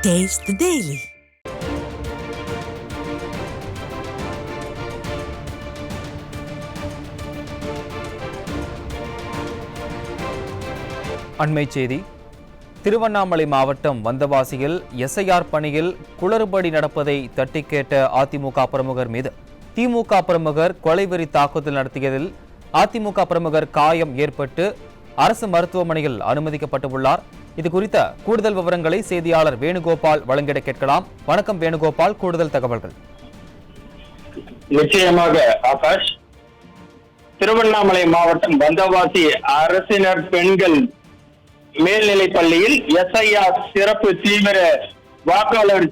Taste the Daily. அண்மை செய்தி. திருவண்ணாமலை மாவட்டம் வந்தவாசியில் எஸ்ஐஆர் பணியில் குளறுபடி நடப்பதை தட்டி கேட்ட அதிமுக பிரமுகர் மீது திமுக பிரமுகர் கொலைவெறி தாக்குதல் நடத்தியதில் அதிமுக பிரமுகர் காயம் ஏற்பட்டு அரசு மருத்துவமனையில் அனுமதிக்கப்பட்டுள்ளார். இது குறித்த கூடுதல் விவரங்களை செய்தியாளர் வேணுகோபால் வழங்கிட கேட்கலாம். வணக்கம் வேணுகோபால், கூடுதல் தகவல்கள். நிச்சயமாக ஆகாஷ். திருவண்ணாமலை மாவட்டம் வந்தவாசி அரசினர் பெண்கள் மேல்நிலைப் பள்ளியில் எஸ்ஐஆர் சிறப்பு தீவிர வாக்காளர்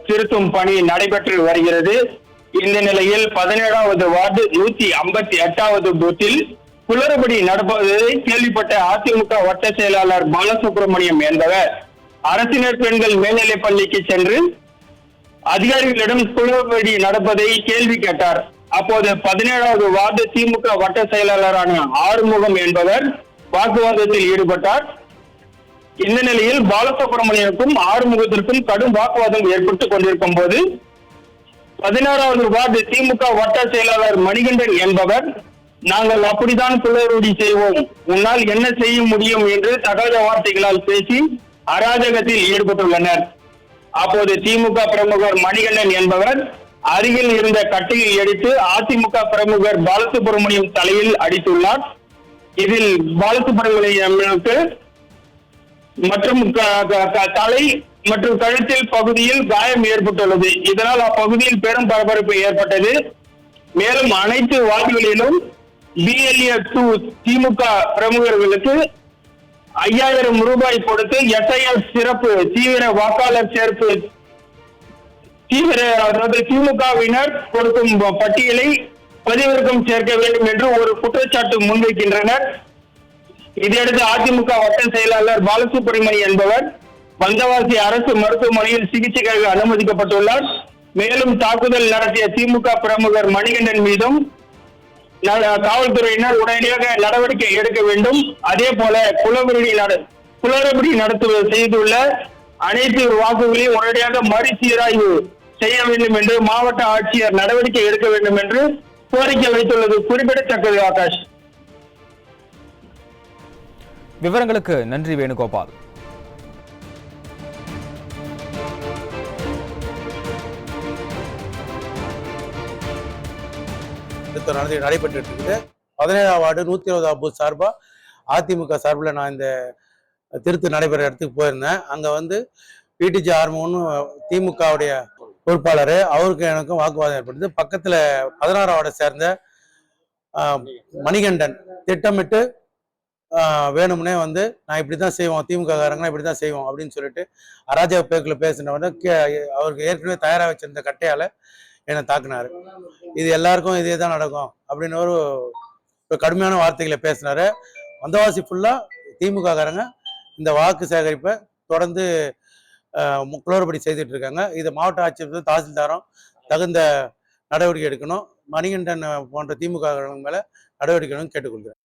திருத்தும் பணி நடைபெற்று வருகிறது. இந்த நிலையில் 17வது வார்டு 158வது பூத்தில் குளறுபடி நடப்பதை கேள்விப்பட்ட அதிமுக வட்ட செயலாளர் பாலசுப்ரமணியம் என்பவர் அரசினர் பெண்கள் மேல்நிலைப் பள்ளிக்கு சென்று அதிகாரிகளிடம் குளறுபடி நடப்பதை கேள்வி கேட்டார். அப்போது 17வது வார்டு திமுக வட்ட செயலாளரான ஆறுமுகம் என்பவர் வாக்குவாதத்தில் ஈடுபட்டார். இந்த நிலையில் பாலசுப்ரமணியனுக்கும் ஆறுமுகத்திற்கும் கடும் வாக்குவாதம் ஏற்பட்டுக் கொண்டிருக்கும் போது 16வது வார்டு திமுக வட்ட செயலாளர் மணிகண்டன் என்பவர், நாங்கள் அப்படித்தான் குளறுபடி செய்வோம், உன்னால் என்ன செய்ய முடியும் என்று தகாத வார்த்தைகளால் பேசி அராஜகத்தில் ஈடுபட்டுள்ளனர். அப்போது திமுக பிரமுகர் மணிகண்டன் என்பவர் அருகில் இருந்த கட்டையில் எடுத்து அதிமுக பிரமுகர் பாலசுப்ரமணியம் தலையில் அடித்துள்ளார். இதில் பாலசுப்ரமணியனுக்கு மற்றும் தலை மற்றும் கழுத்தில் பகுதியில் காயம் ஏற்பட்டுள்ளது. இதனால் அப்பகுதியில் பெரும் பரபரப்பு ஏற்பட்டது. மேலும் அனைத்து வார்டுகளிலும் BLA 2 திமுக பிரமுகர்களுக்கு 5000 ரூபாய் கொடுத்து எஸ்ஐஆர் சிறப்பு தீவிர வாக்காளர் சேர்ப்பு அதாவது திமுகவினர் கொடுக்கும் பட்டியலை பதிவிறக்கம் சேர்க்க வேண்டும் என்று ஒரு குற்றச்சாட்டு முன்வைக்கின்றனர். இதையடுத்து அதிமுக வட்ட செயலாளர் பாலசுப்ரமணியன் என்பவர் வந்தவாசி அரசு மருத்துவமனையில் சிகிச்சைக்காக அனுமதிக்கப்பட்டுள்ளார். மேலும் தாக்குதல் நடத்திய திமுக பிரமுகர் மணிகண்டன் மீதும் காவல்துறையினர் உடனடியாக நடவடிக்கை எடுக்க வேண்டும். அதே போல குளறுபடி நடத்துவது செய்துள்ள அனைத்து வாக்குகளையும் உடனடியாக மறுசீராய்வு செய்ய வேண்டும் என்று மாவட்ட ஆட்சியர் நடவடிக்கை எடுக்க வேண்டும் என்று கோரிக்கை வைத்துள்ளது குறிப்பிடத்தக்கது. ஆகாஷ், விவரங்களுக்கு நன்றி வேணுகோபால். நடைபெற்று இருக்குது. 17ஆம் வார்டு 120ஆம் பூத் சார்பா அதிமுக சார்பில் நான் இந்த திருத்து நடைபெற இடத்துக்கு போயிருந்தேன். அங்கே வந்து PTG ஆர்மோன்னு திமுகவுடைய பொறுப்பாளர், அவருக்கு எனக்கும் வாக்குவாதம் ஏற்பட்டது. பக்கத்தில் 16ஆம் வார்டை சேர்ந்த மணிகண்டன் திட்டமிட்டு வேணும்னே வந்து நான் இப்படி தான் செய்வோம், திமுக காரங்கன்னா இப்படி தான் செய்வோம் அப்படின்னு சொல்லிட்டு அராஜக பேக்கில் பேசினவன அவருக்கு ஏற்கனவே தயாராக வச்சிருந்த கட்டையால் என்னை தாக்குனாரு. இது எல்லாருக்கும் இதே தான் நடக்கும் அப்படின்னு ஒரு கடுமையான வார்த்தைகளை பேசினாரு. வந்தவாசி ஃபுல்லாக திமுக காரங்க இந்த வாக்கு சேகரிப்பை தொடர்ந்து குளறுபடி செய்துட்டு இருக்காங்க. இது மாவட்ட ஆட்சியர் தாசில்தாரும் தகுந்த நடவடிக்கை எடுக்கணும். மணிகண்டன் போன்ற திமுக மேலே நடவடிக்கை எடுக்கணும்னு கேட்டுக்கொள்கிறேன்.